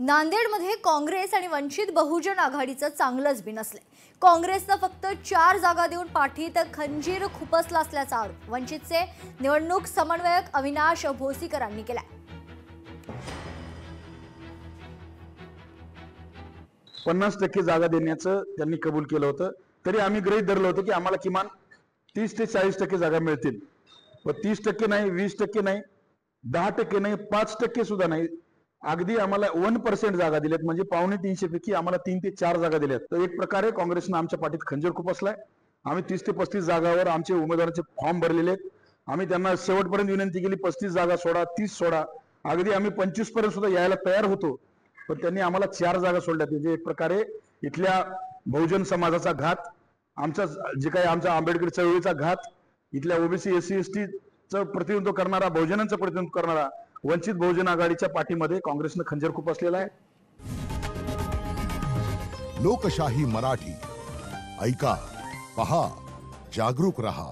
नांदेडमध्ये काँग्रेस आणि वंचित बहुजन आघाडीचं चांगलंच बिनसलंय। काँग्रेसनं फक्त 4 जागा देऊन पाठीत खंजीर खुपसला असल्याचा आरोप वंचितचे निवडणूक समन्वयक अविनाश भोसीकरांनी केलाय। 50% जागा देण्याचं त्यांनी कबूल केलं होतं, तरी आम्ही गृहीत धरलं होतं की आम्हाला किमान 30 ते 40% जागा मिळतील। व 30% नाही, 20% नाही, 10% नाही, 5% सुद्धा नाही, अगदी आम्हाला 1% जागा दिल्यात। म्हणजे 250 पैकी आम्हाला 3 ते 4 जागा दिल्यात। तर एक प्रकारे काँग्रेसनं आमच्या पाठीत खंजीर खुपसलाय। आम्ही 30 ते 35 जागावर आमचे उमेदवारांचे फॉर्म भरलेले आहेत। आम्ही त्यांना शेवटपर्यंत विनंती केली, 35 जागा सोडा, 30 सोडा, अगदी आम्ही 25 पर्यंत सुद्धा यायला तयार होतो, पण त्यांनी आम्हाला 4 जागा सोडल्या। म्हणजे एक प्रकारे इथल्या बहुजन समाजाचा घात, आमचा जे काही आमचा आंबेडकर चळवळीचा घात, इथल्या ओबीसी एससी एसटीचं प्रतिनिधित्व करणारा, बहुजनांचं प्रतिनिधित्व करणारा वंचित बहुजन आघाडीच्या पाठीमध्ये काँग्रेसनं खंजीर खुपसलेला आहे। लोकशाही मराठी ऐका, पहा, जागरूक रहा।